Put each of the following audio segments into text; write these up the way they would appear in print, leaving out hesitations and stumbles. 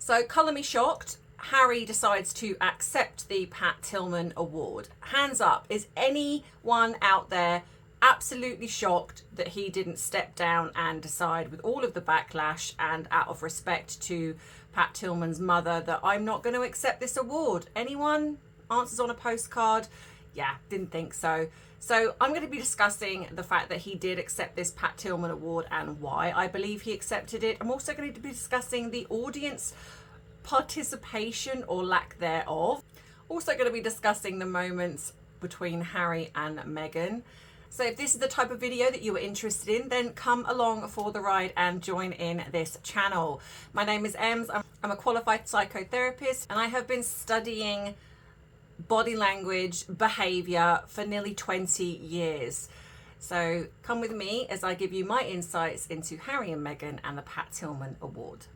So, colour me shocked. Harry decides to accept the Pat Tillman Award. Hands up, is anyone out there absolutely shocked that he didn't step down and decide, with all of the backlash and out of respect to Pat Tillman's mother, that I'm not going to accept this award? Anyone? Answers on a postcard? Yeah, didn't think so. So I'm going to be discussing the fact that he did accept this Pat Tillman Award and why I believe he accepted it. I'm also going to be discussing the audience participation or lack thereof. Also going to be discussing the moments between Harry and Meghan. So if this is the type of video that you are interested in, then come along for the ride and join in this channel. My name is Ems. I'm a qualified psychotherapist and I have been studying body language, behaviour for nearly 20 years. So come with me as I give you my insights into Harry and Meghan and the Pat Tillman Award.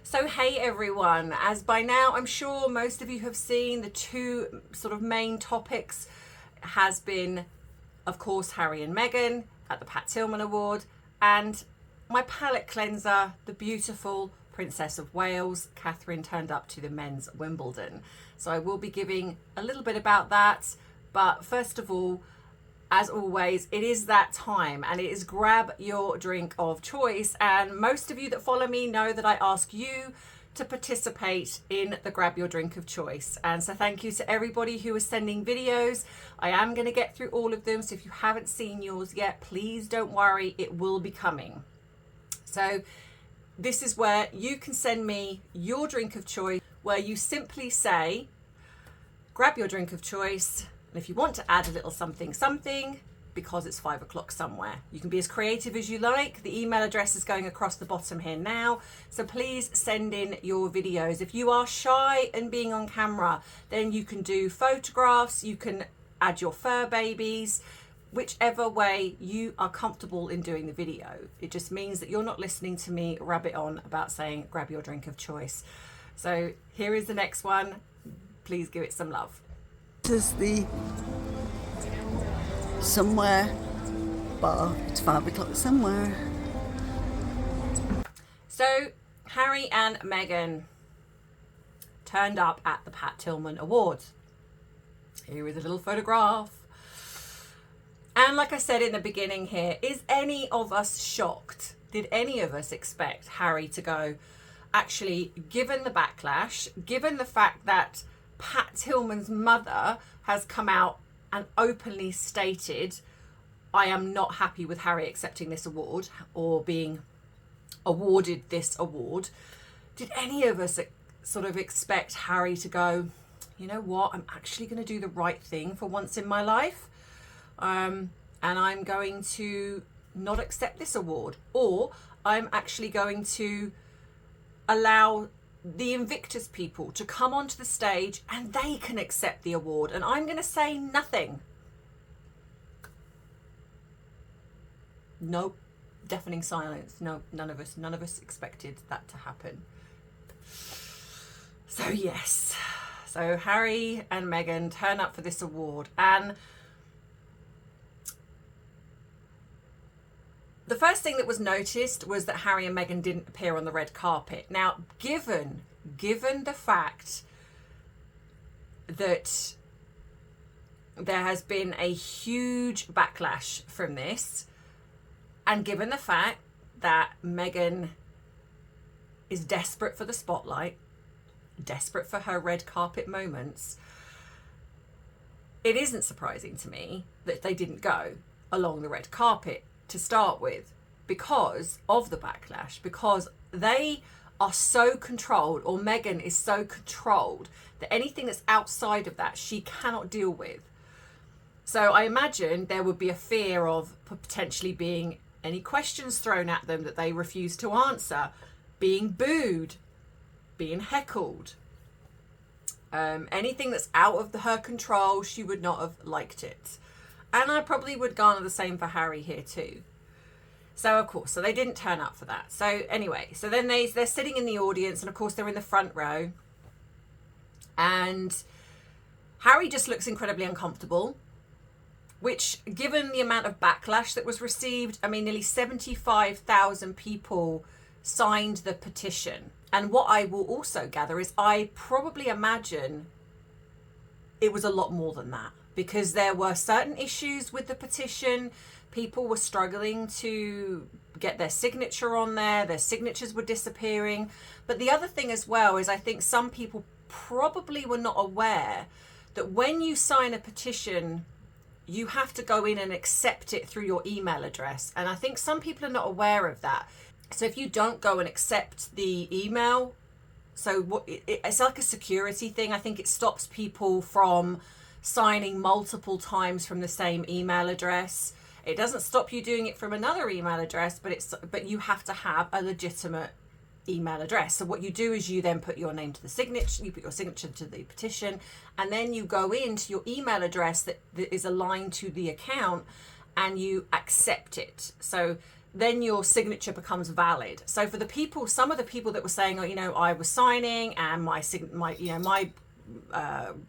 So hey everyone, as by now I'm sure most of you have seen, the two sort of main topics has been, of course, Harry and Meghan at the Pat Tillman Award, and my palate cleanser, the beautiful Princess of Wales, Catherine, turned up to the men's Wimbledon. So I will be giving a little bit about that, but first of all, as always, it is that time, and it is grab your drink of choice. And most of you that follow me know that I ask you to participate in the grab your drink of choice. And so thank you to everybody who is sending videos. I am going to get through all of them. So if you haven't seen yours yet, please don't worry, it will be coming. So this is where you can send me your drink of choice, where you simply say, grab your drink of choice. And if you want to add a little something, because it's 5 o'clock somewhere, you can be as creative as you like. The email address is going across the bottom here now. So please send in your videos. If you are shy and being on camera, then you can do photographs, you can add your fur babies, whichever way you are comfortable in doing the video. It just means that you're not listening to me rabbit on about saying, grab your drink of choice. So here is the next one. Please give it some love. This is the somewhere bar. It's 5 o'clock somewhere. So Harry and Meghan turned up at the Pat Tillman Awards. Here is a little photograph. And like I said in the beginning here, is any of us shocked? Did any of us expect Harry to go, actually, given the backlash, given the fact that Pat Tillman's mother has come out and openly stated, I am not happy with Harry accepting this award or being awarded this award. Did any of us sort of expect Harry to go, you know what, I'm actually going to do the right thing for once in my life, and I'm going to not accept this award, or I'm actually going to allow the Invictus people to come onto the stage and they can accept the award and I'm going to say nothing? Nope. Deafening silence. No, none of us expected that to happen. So yes, so Harry and Meghan turn up for this award, and the first thing that was noticed was that Harry and Meghan didn't appear on the red carpet. Now, given the fact that there has been a huge backlash from this, and given the fact that Meghan is desperate for the spotlight, desperate for her red carpet moments, it isn't surprising to me that they didn't go along the red carpet to start with, because of the backlash, because they are so controlled, or Meghan is so controlled, that anything that's outside of that she cannot deal with. So I imagine there would be a fear of potentially being any questions thrown at them that they refuse to answer, being booed, being heckled, anything that's out of her control. She would not have liked it. And I probably would garner the same for Harry here too. So of course, so they didn't turn up for that. So anyway, so then they're sitting in the audience, and of course they're in the front row, and Harry just looks incredibly uncomfortable, which, given the amount of backlash that was received, I mean, nearly 75,000 people signed the petition. And what I will also gather is I probably imagine it was a lot more than that, because there were certain issues with the petition. People were struggling to get their signature on there. Their signatures were disappearing. But the other thing as well is I think some people probably were not aware that when you sign a petition, you have to go in and accept it through your email address. And I think some people are not aware of that. So if you don't go and accept the email, so what it's like a security thing. I think it stops people from signing multiple times from the same email address. It doesn't stop you doing it from another email address, but you have to have a legitimate email address. So what you do is you then put your name to the signature, you put your signature to the petition, and then you go into your email address that is aligned to the account, and you accept it. So then your signature becomes valid. So for the people, some of the people that were saying, oh, you know, I was signing and my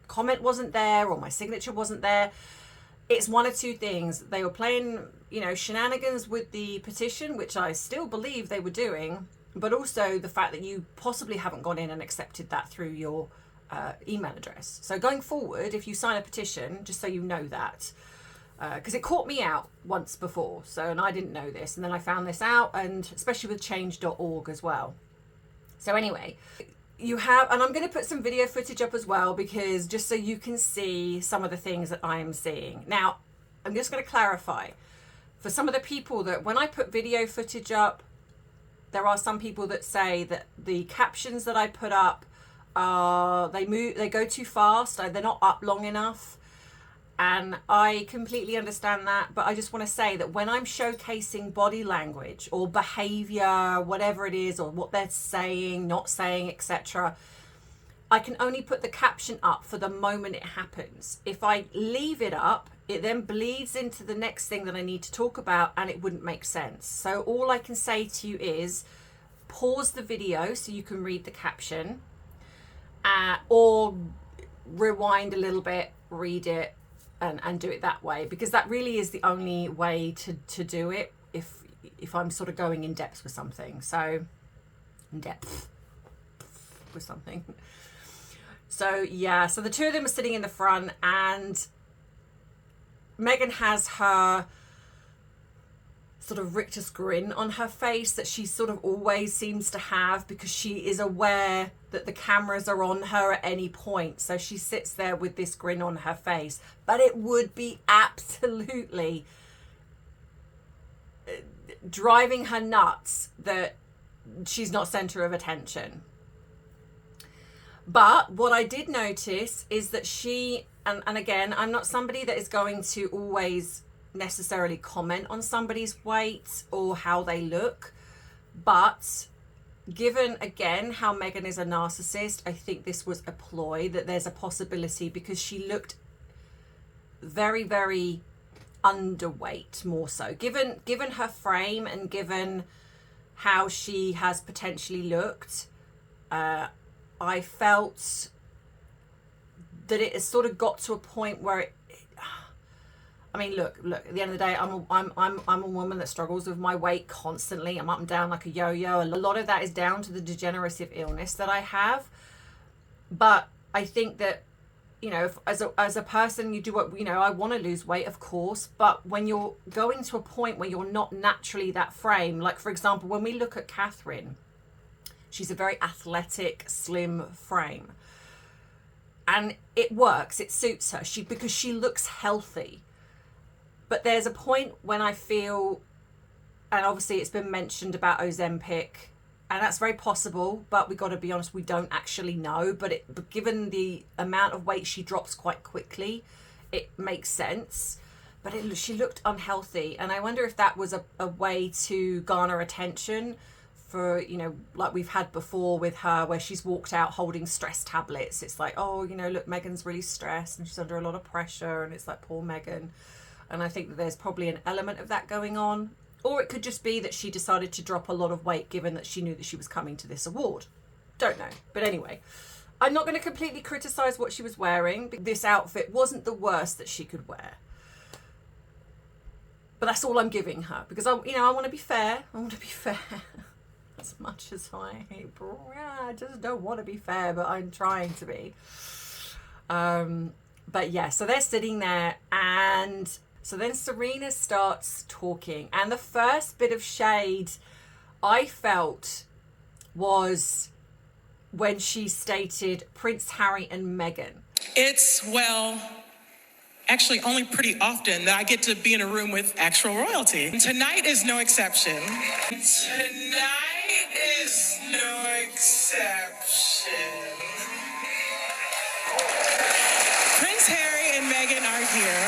comment wasn't there, or my signature wasn't there, it's one of two things. They were playing, you know, shenanigans with the petition, which I still believe they were doing, but also the fact that you possibly haven't gone in and accepted that through your email address. So going forward, if you sign a petition, just so you know that, because it caught me out once before, and I didn't know this, and then I found this out, and especially with change.org as well. So anyway, you have, and I'm going to put some video footage up as well, because just so you can see some of the things that I am seeing. Now, I'm just going to clarify for some of the people that when I put video footage up, there are some people that say that the captions that I put up they go too fast, they're not up long enough. And I completely understand that, but I just want to say that when I'm showcasing body language or behavior, whatever it is, or what they're saying, not saying, etc., I can only put the caption up for the moment it happens. If I leave it up, it then bleeds into the next thing that I need to talk about, and it wouldn't make sense. So all I can say to you is pause the video so you can read the caption, or rewind a little bit, read it, and do it that way, because that really is the only way to do it if I'm sort of going in depth with something. So in depth with something. So yeah, so the two of them are sitting in the front, and Meghan has her sort of rictus grin on her face that she sort of always seems to have, because she is aware that the cameras are on her at any point. So she sits there with this grin on her face. But it would be absolutely driving her nuts that she's not center of attention. But what I did notice is that she, and again, I'm not somebody that is going to always necessarily comment on somebody's weight or how they look, but given again how Meghan is a narcissist, I think this was a ploy, that there's a possibility, because she looked very, very underweight, more so given her frame and given how she has potentially looked. I felt that it has sort of got to a point where I mean, look, at the end of the day, I'm a woman that struggles with my weight constantly. I'm up and down like a yo-yo. A lot of that is down to the degenerative illness that I have. But I think that, you know, as a person, you do what, you know, I want to lose weight, of course. But when you're going to a point where you're not naturally that frame, like, for example, when we look at Catherine, she's a very athletic, slim frame. And it works, it suits her, because she looks healthy. But there's a point when I feel, and obviously it's been mentioned about Ozempic, and that's very possible, but we got to be honest, we don't actually know. But given the amount of weight she drops quite quickly, it makes sense. But she looked unhealthy, and I wonder if that was a way to garner attention for, you know, like we've had before with her, where she's walked out holding stress tablets. It's like, oh, you know, look, Meghan's really stressed and she's under a lot of pressure, and it's like, poor Meghan. And I think that there's probably an element of that going on. Or it could just be that she decided to drop a lot of weight given that she knew that she was coming to this award. Don't know. But anyway, I'm not going to completely criticise what she was wearing. This outfit wasn't the worst that she could wear. But that's all I'm giving her, because I want to be fair. I want to be fair. As much as I just don't want to be fair, but I'm trying to be. But yeah, so they're sitting there, and so then Serena starts talking, and the first bit of shade I felt was when she stated Prince Harry and Meghan. It's, well, actually only pretty often that I get to be in a room with actual royalty. And tonight is no exception. Tonight is no exception. Prince Harry and Meghan are here.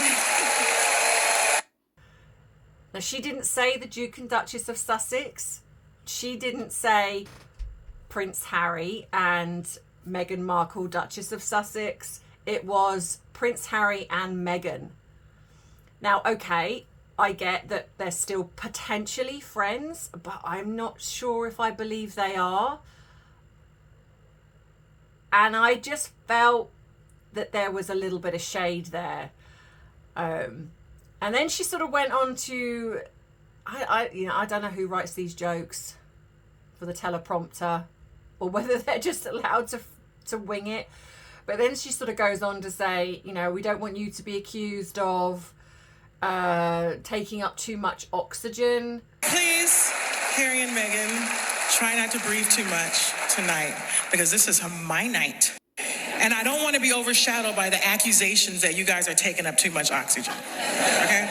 Now, she didn't say the Duke and Duchess of Sussex. She didn't say Prince Harry and Meghan Markle, Duchess of Sussex. It was Prince Harry and Meghan. Now, okay, I get that they're still potentially friends, but I'm not sure if I believe they are. And I just felt that there was a little bit of shade there. And then she sort of went on to, I don't know who writes these jokes for the teleprompter, or whether they're just allowed to wing it. But then she sort of goes on to say, we don't want you to be accused of taking up too much oxygen. Please, Harry and Meghan, try not to breathe too much tonight, because this is my night. And I don't want to be overshadowed by the accusations that you guys are taking up too much oxygen. Okay?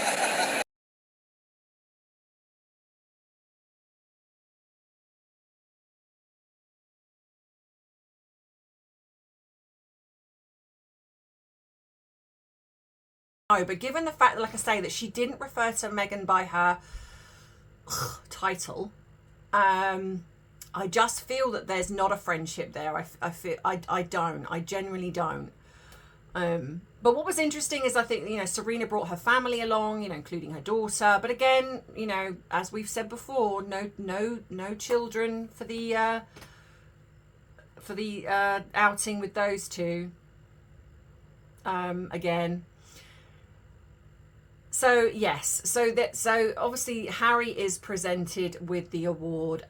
No, but given the fact that, like I say, that she didn't refer to Meghan by her title, I just feel that there's not a friendship there. I genuinely don't. But what was interesting is I think, Serena brought her family along, including her daughter. But again, as we've said before, no children for the outing with those two. Again. So yes, so obviously Harry is presented with the award.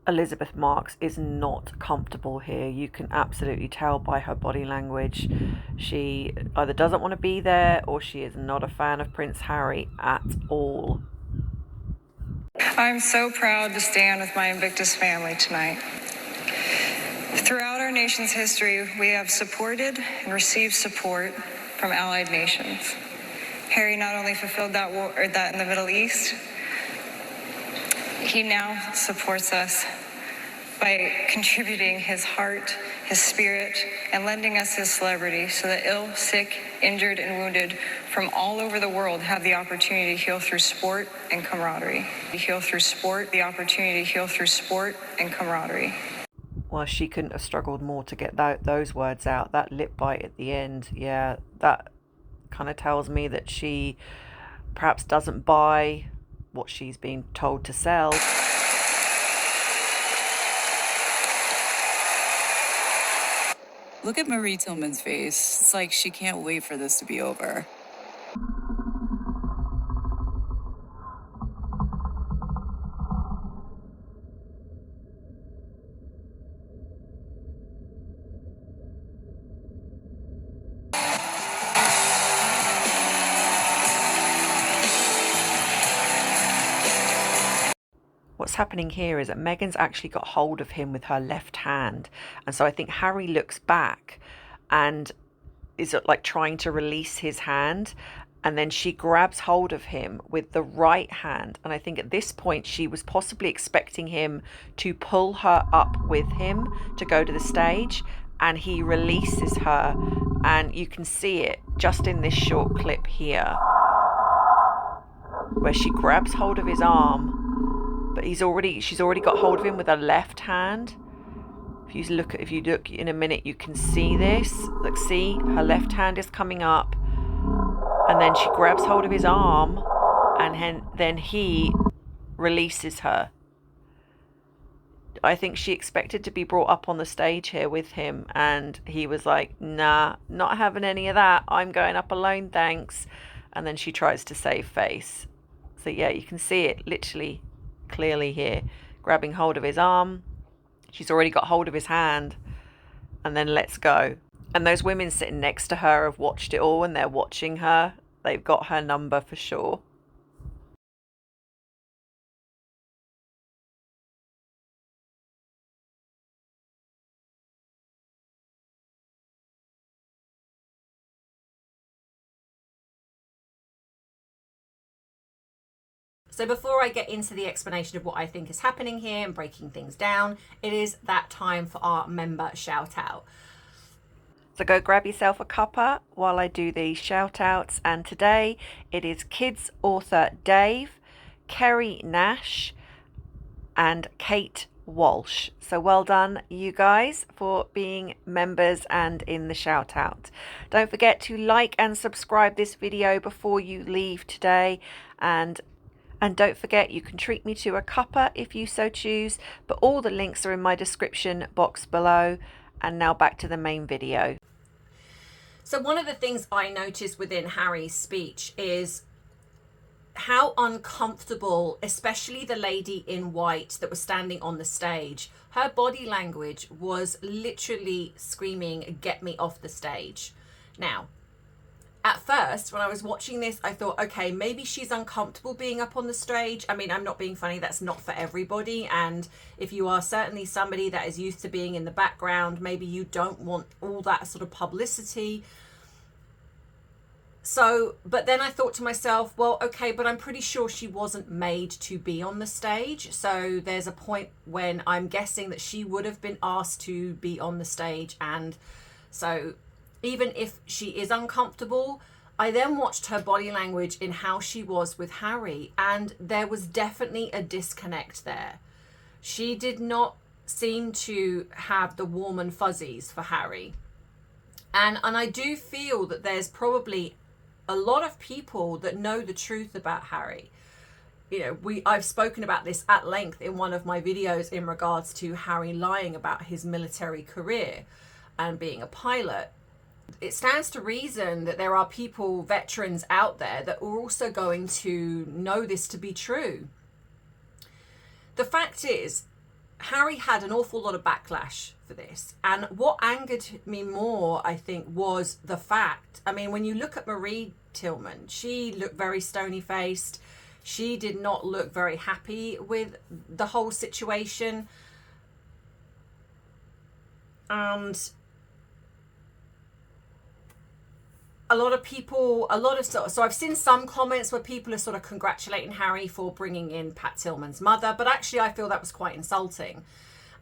Elizabeth Marks is not comfortable here. You can absolutely tell by her body language. She either doesn't want to be there, or she is not a fan of Prince Harry at all. I'm so proud to stand with my Invictus family tonight. Throughout our nation's history, we have supported and received support from allied nations. Harry not only fulfilled that in the Middle East, he now supports us by contributing his heart, his spirit, and lending us his celebrity so that ill, sick, injured, and wounded from all over the world have the opportunity to heal through sport and camaraderie. Well, she couldn't have struggled more to get those words out. That lip bite at the end, yeah, that kind of tells me that she perhaps doesn't buy what she's being told to sell. Look at Marie Tillman's face. It's like she can't wait for this to be over. What's happening here is that Meghan's actually got hold of him with her left hand. And so I think Harry looks back and is like trying to release his hand. And then she grabs hold of him with the right hand. And I think at this point, she was possibly expecting him to pull her up with him to go to the stage. And he releases her. And you can see it just in this short clip here, where she grabs hold of his arm. But she's already got hold of him with her left hand. If you look in a minute, you can see this. Look, see, her left hand is coming up. And then she grabs hold of his arm, and then he releases her. I think she expected to be brought up on the stage here with him, and he was like, nah, not having any of that. I'm going up alone, thanks. And then she tries to save face. So yeah, you can see it literally clearly here. Grabbing hold of his arm. She's already got hold of his hand, and then lets go. And those women sitting next to her have watched it all, and they're watching her. They've got her number for sure. So before I get into the explanation of what I think is happening here and breaking things down, it is that time for our member shout out. So go grab yourself a cuppa while I do these shout outs. And today it is kids author Dave, Kerry Nash and Kate Walsh. So well done, you guys, for being members and in the shout out. Don't forget to like and subscribe this video before you leave today. And don't forget, you can treat me to a cuppa if you so choose, but all the links are in my description box below. And now back to the main video. So one of the things I noticed within Harry's speech is how uncomfortable, especially the lady in white that was standing on the stage, her body language was literally screaming, "Get me off the stage." Now, at first, when I was watching this, I thought, okay, maybe she's uncomfortable being up on the stage. I mean, I'm not being funny. That's not for everybody. And if you are certainly somebody that is used to being in the background, maybe you don't want all that sort of publicity. So, but then I thought to myself, well, okay, but I'm pretty sure she wasn't made to be on the stage. So there's a point when I'm guessing that she would have been asked to be on the stage. And so even if she is uncomfortable, I then watched her body language in how she was with Harry, and there was definitely a disconnect there. She did not seem to have the warm and fuzzies for Harry. And I do feel that there's probably a lot of people that know the truth about Harry. You know, I've spoken about this at length in one of my videos in regards to Harry lying about his military career and being a pilot. It stands to reason that there are people, veterans out there, that are also going to know this to be true. The fact is, Harry had an awful lot of backlash for this. And what angered me more, I think, was the fact, I mean, when you look at Marie Tillman, she looked very stony-faced. She did not look very happy with the whole situation. And so I've seen some comments where people are sort of congratulating Harry for bringing in Pat Tillman's mother, but actually I feel that was quite insulting.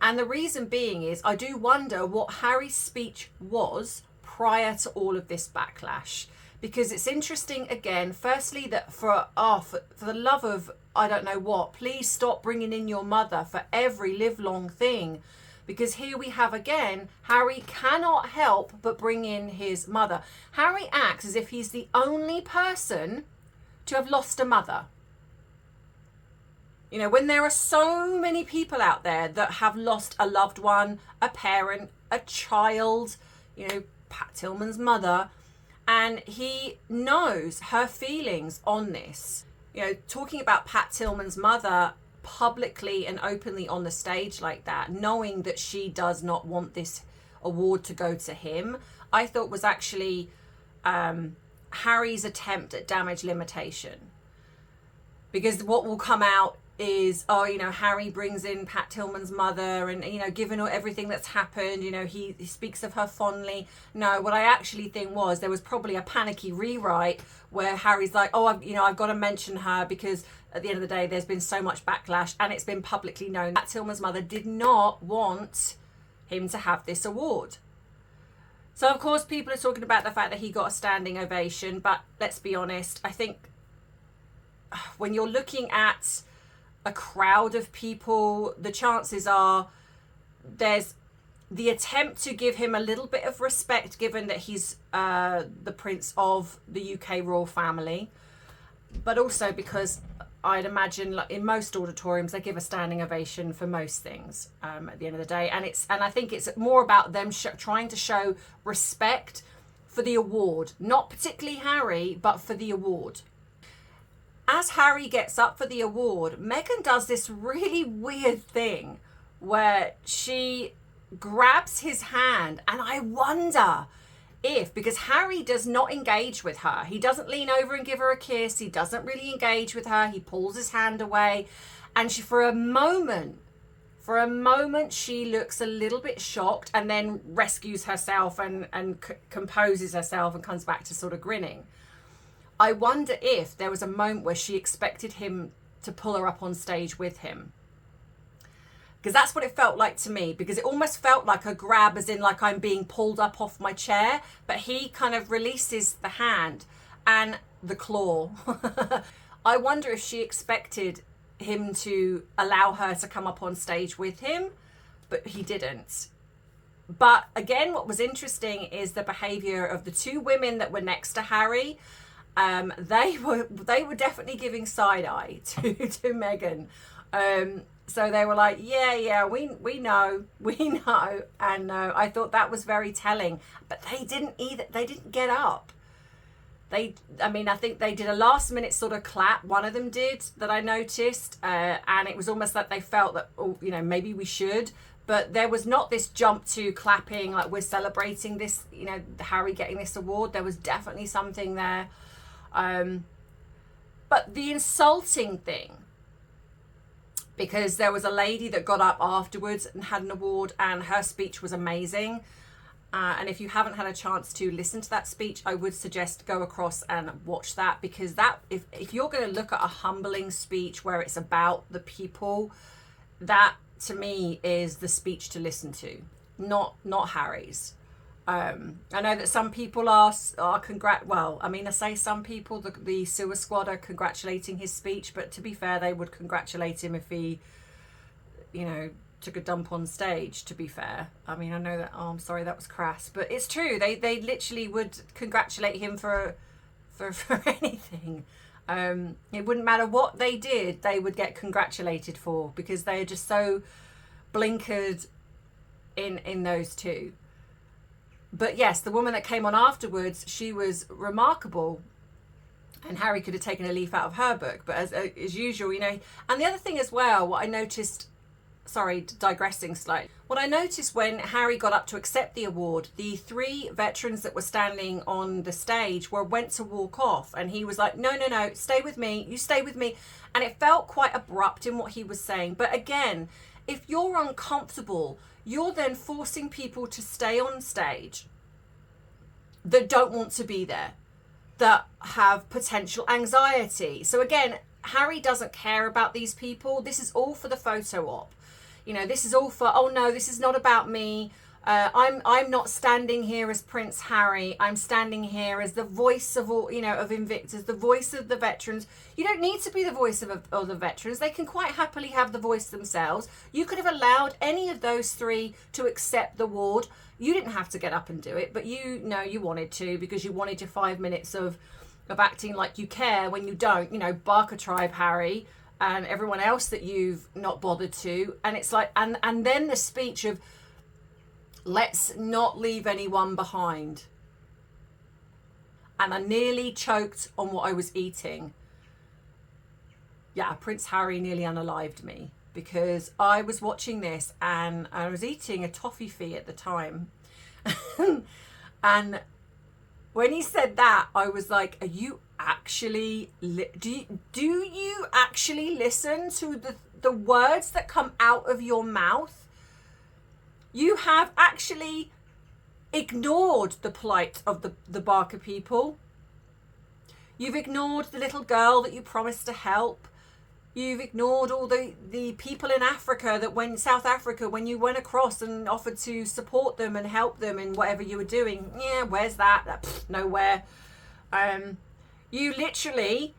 And the reason being is I do wonder what Harry's speech was prior to all of this backlash, because it's interesting again, firstly, that for the love of I don't know what, please stop bringing in your mother for every livelong thing. Because here we have again, Harry cannot help but bring in his mother. Harry acts as if he's the only person to have lost a mother. You know, when there are so many people out there that have lost a loved one, a parent, a child, you know, Pat Tillman's mother, and he knows her feelings on this. You know, talking about Pat Tillman's mother publicly and openly on the stage like that, knowing that she does not want this award to go to him, I thought was actually Harry's attempt at damage limitation. Because what will come out is, oh, you know, Harry brings in Pat Tillman's mother and, you know, given everything that's happened, you know, he speaks of her fondly. No, what I actually think was there was probably a panicky rewrite where Harry's like, oh, I've got to mention her because at the end of the day, there's been so much backlash and it's been publicly known Pat Tillman's mother did not want him to have this award. So, of course, people are talking about the fact that he got a standing ovation, but let's be honest, I think when you're looking at a crowd of people, the chances are there's the attempt to give him a little bit of respect given that he's the prince of the UK royal family, but also because I'd imagine like in most auditoriums they give a standing ovation for most things at the end of the day, and I think it's more about them trying to show respect for the award, not particularly Harry, but for the award. As Harry gets up for the award, Meghan does this really weird thing where she grabs his hand, and I wonder if, because Harry does not engage with her, he doesn't lean over and give her a kiss, he doesn't really engage with her, he pulls his hand away, and she for a moment she looks a little bit shocked and then rescues herself and composes herself and comes back to sort of grinning. I wonder if there was a moment where she expected him to pull her up on stage with him. Because that's what it felt like to me, because it almost felt like a grab, as in like I'm being pulled up off my chair, but he kind of releases the hand and the claw. I wonder if she expected him to allow her to come up on stage with him, but he didn't. But again, what was interesting is the behaviour of the two women that were next to Harry. They were definitely giving side eye to Meghan. So they were like, yeah, we know, and I thought that was very telling. But they didn't get up. I think they did a last minute sort of clap. One of them did that I noticed, and it was almost like they felt that, oh, you know, maybe we should. But there was not this jump to clapping like we're celebrating this, you know, Harry getting this award. There was definitely something there. But the insulting thing, because there was a lady that got up afterwards and had an award and her speech was amazing. And if you haven't had a chance to listen to that speech, I would suggest go across and watch that, because that if you're going to look at a humbling speech where it's about the people, that to me is the speech to listen to, not Harry's. I know that some people are I say some people, the sewer squad are congratulating his speech, but to be fair, they would congratulate him if he, you know, took a dump on stage, to be fair. I mean, I know that, oh, I'm sorry, that was crass, but it's true. They literally would congratulate him for anything. It wouldn't matter what they did, they would get congratulated for, because they are just so blinkered in those two. But yes, the woman that came on afterwards, she was remarkable, and Harry could have taken a leaf out of her book. But as usual, you know, and the other thing as well, what I noticed, sorry, digressing slightly, what I noticed when Harry got up to accept the award, the three veterans that were standing on the stage went to walk off, and he was like, no, stay with me, you stay with me. And it felt quite abrupt in what he was saying. But again, if you're uncomfortable, you're then forcing people to stay on stage that don't want to be there, that have potential anxiety. So again, Harry doesn't care about these people. This is all for the photo op. You know, this is all for, oh no, this is not about me. I'm not standing here as Prince Harry. I'm standing here as the voice of all, you know, of Invictus, the voice of the veterans. You don't need to be the voice of the veterans. They can quite happily have the voice themselves. You could have allowed any of those three to accept the award. You didn't have to get up and do it, but you know you wanted to, because you wanted your 5 minutes of acting like you care when you don't. You know, Barker Tribe Harry and everyone else that you've not bothered to. And it's like, and then the speech of, let's not leave anyone behind. And I nearly choked on what I was eating. Yeah, Prince Harry nearly unalived me, because I was watching this and I was eating a toffee at the time. And when he said that, I was like, are you actually do you actually listen to the words that come out of your mouth? You have actually ignored the plight of the Barker people. You've ignored the little girl that you promised to help. You've ignored all the people in Africa South Africa, when you went across and offered to support them and help them in whatever you were doing. Yeah, where's that? Nowhere. You literally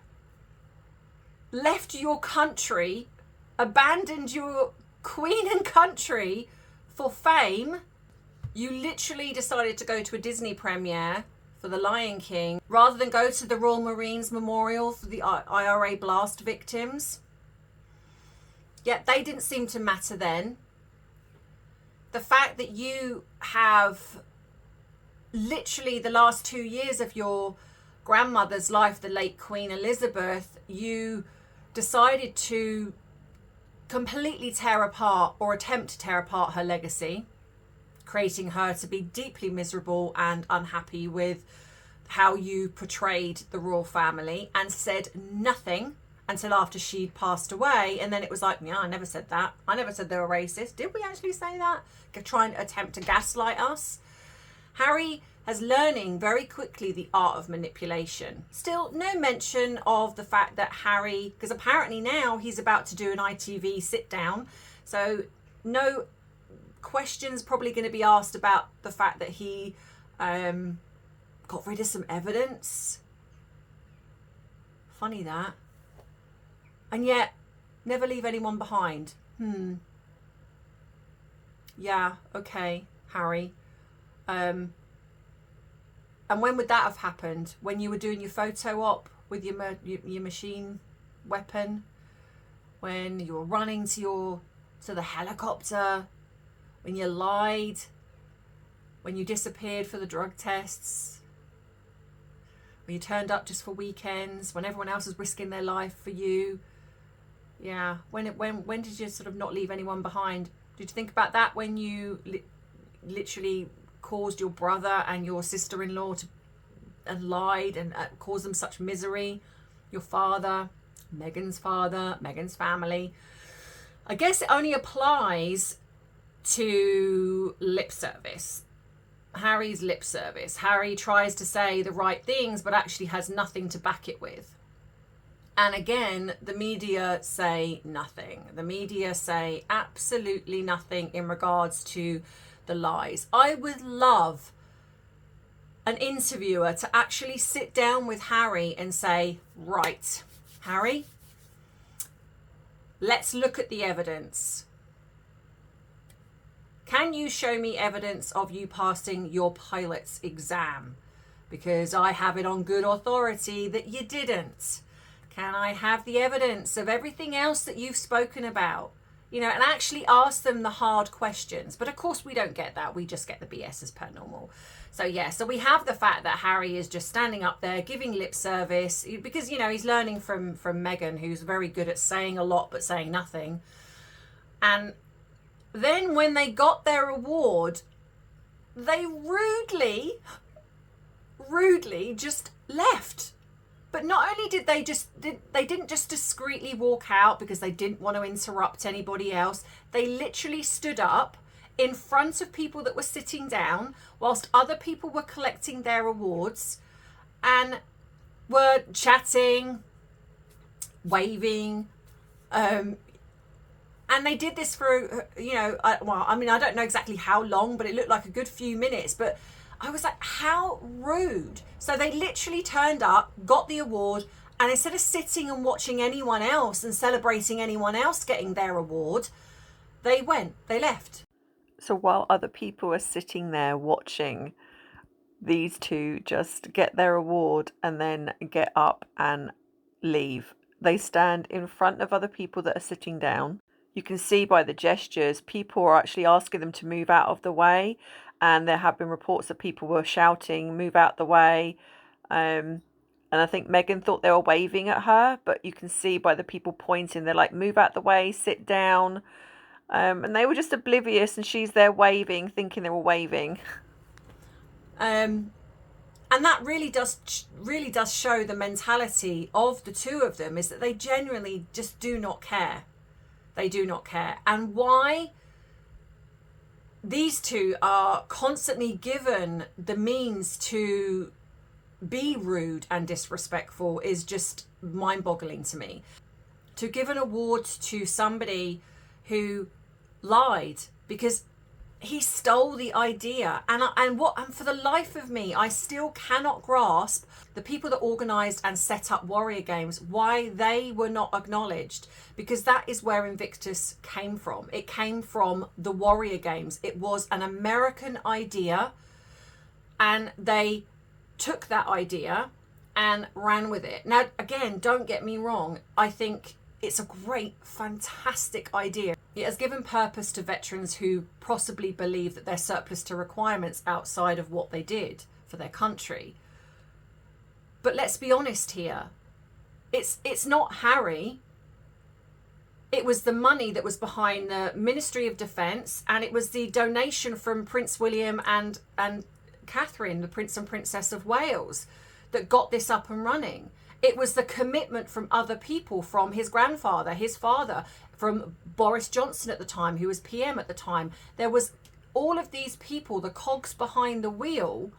left your country, abandoned your queen and country for fame. You literally decided to go to a Disney premiere for The Lion King rather than go to the Royal Marines Memorial for the IRA blast victims. Yet they didn't seem to matter then. The fact that you have literally the last 2 years of your grandmother's life, the late Queen Elizabeth, you decided to completely tear apart or attempt to tear apart her legacy, creating her to be deeply miserable and unhappy with how you portrayed the royal family, and said nothing until after she'd passed away. And then it was like, yeah, I never said that. I never said they were racist. Did we actually say that? Trying to attempt to gaslight us. Harry has learning very quickly the art of manipulation. Still no mention of the fact that Harry, because apparently now he's about to do an ITV sit down, so no questions probably going to be asked about the fact that he got rid of some evidence. Funny that. And yet never leave anyone behind. Yeah, okay, Harry. And when would that have happened? When you were doing your photo op with your machine weapon? When you were running to the helicopter? When you lied? When you disappeared for the drug tests? When you turned up just for weekends? When everyone else was risking their life for you? Yeah. When did you sort of not leave anyone behind? Did you think about that when you literally caused your brother and your sister-in-law and lied and caused them such misery? Your father, Meghan's family. I guess it only applies to lip service. Harry's lip service. Harry tries to say the right things but actually has nothing to back it with. And again, the media say nothing. The media say absolutely nothing in regards to the lies. I would love an interviewer to actually sit down with Harry and say, right, Harry, let's look at the evidence. Can you show me evidence of you passing your pilot's exam? Because I have it on good authority that you didn't. Can I have the evidence of everything else that you've spoken about? And actually ask them the hard questions. But of course we don't get that. We just get the BS as per normal. So yeah, so we have the fact that Harry is just standing up there giving lip service because, he's learning from Meghan, who's very good at saying a lot but saying nothing. And then when they got their award, they rudely just left. But not only did they didn't just discreetly walk out because they didn't want to interrupt anybody else. They literally stood up in front of people that were sitting down whilst other people were collecting their awards and were chatting, waving, and they did this for, I don't know exactly how long, but it looked like a good few minutes. But I was like, how rude. So they literally turned up, got the award, and instead of sitting and watching anyone else and celebrating anyone else getting their award, they left. So while other people are sitting there watching these two just get their award and then get up and leave, they stand in front of other people that are sitting down. You can see by the gestures, people are actually asking them to move out of the way. And there have been reports that people were shouting, move out the way. And I think Meghan thought they were waving at her, but you can see by the people pointing, they're like, move out the way, sit down. And they were just oblivious, and she's there waving, thinking they were waving. And that really does show the mentality of the two of them, is that they genuinely just do not care. They do not care. And why these two are constantly given the means to be rude and disrespectful is just mind-boggling to me. To give an award to somebody who lied because he stole the idea, and for the life of me, I still cannot grasp the people that organised and set up Warrior Games, why they were not acknowledged, because that is where Invictus came from. It came from the Warrior Games. It was an American idea, and they took that idea and ran with it. Now, again, don't get me wrong, I think it's a great, fantastic idea. It has given purpose to veterans who possibly believe that they're surplus to requirements outside of what they did for their country. But let's be honest here. It's not Harry. It was the money that was behind the Ministry of Defence, and it was the donation from Prince William and Catherine, the Prince and Princess of Wales, that got this up and running. It was the commitment from other people, from his grandfather, his father, from Boris Johnson at the time, who was PM at the time. There was all of these people, the cogs behind the wheel,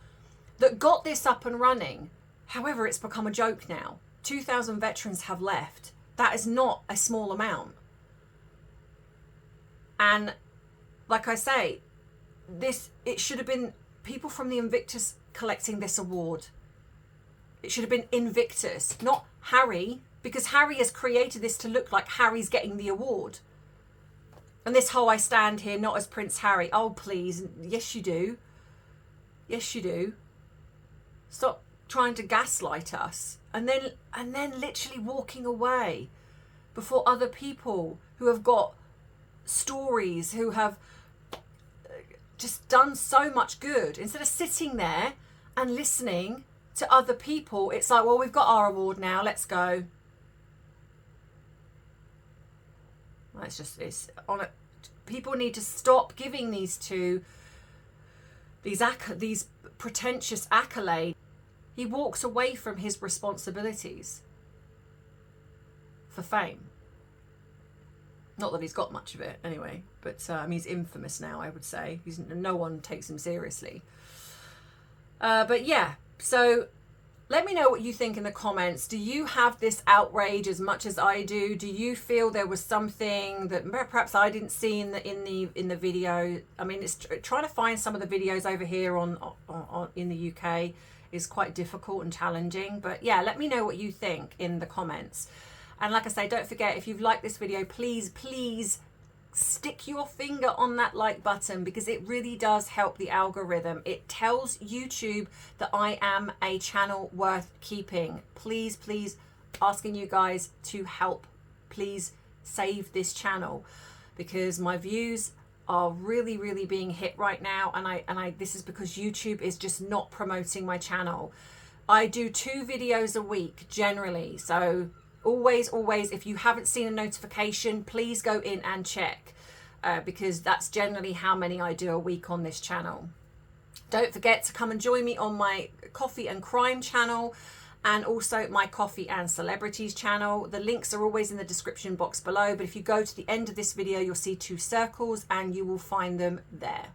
that got this up and running. However, it's become a joke now. 2,000 veterans have left. That is not a small amount. And like I say, it should have been people from the Invictus collecting this award. It should have been Invictus, not Harry, because Harry has created this to look like Harry's getting the award. And this whole I stand here not as Prince Harry. Oh, please. Yes, you do. Yes, you do. Stop trying to gaslight us. And then literally walking away before other people who have got stories, who have just done so much good. Instead of sitting there and listening to other people, it's like, well, we've got our award now, let's go. People need to stop giving these two these pretentious accolades. He walks away from his responsibilities for fame. Not that he's got much of it anyway, but he's infamous now, I would say. No one takes him seriously. But yeah, so let me know what you think in the comments. Do you have this outrage as much as I do? Do you feel there was something that perhaps I didn't see in the video? I mean, it's trying to find some of the videos over here on in the UK is quite difficult and challenging. But yeah, let me know what you think in the comments. And like I say, don't forget, if you've liked this video, please stick your finger on that like button, because it really does help the algorithm. It tells YouTube that I am a channel worth keeping. Please, asking you guys to help. Please save this channel, because my views are really being hit right now, and this is because YouTube is just not promoting my channel. I do 2 videos a week generally, so always, if you haven't seen a notification, please go in and check, because that's generally how many I do a week on this channel. Don't forget to come and join me on my Coffee and Crime channel, and also my Coffee and Celebrities channel. The links are always in the description box below, but if you go to the end of this video, you'll see 2 circles and you will find them there.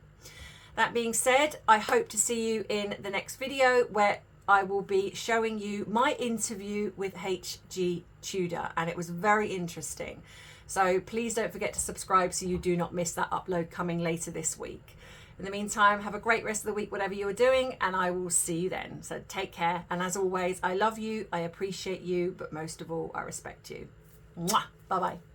That being said, I hope to see you in the next video, where I will be showing you my interview with H.G. Tudor, and it was very interesting. So please don't forget to subscribe so you do not miss that upload coming later this week. In the meantime, have a great rest of the week, whatever you are doing, and I will see you then. So take care, and as always, I love you, I appreciate you, but most of all, I respect you. Mwah! Bye-bye.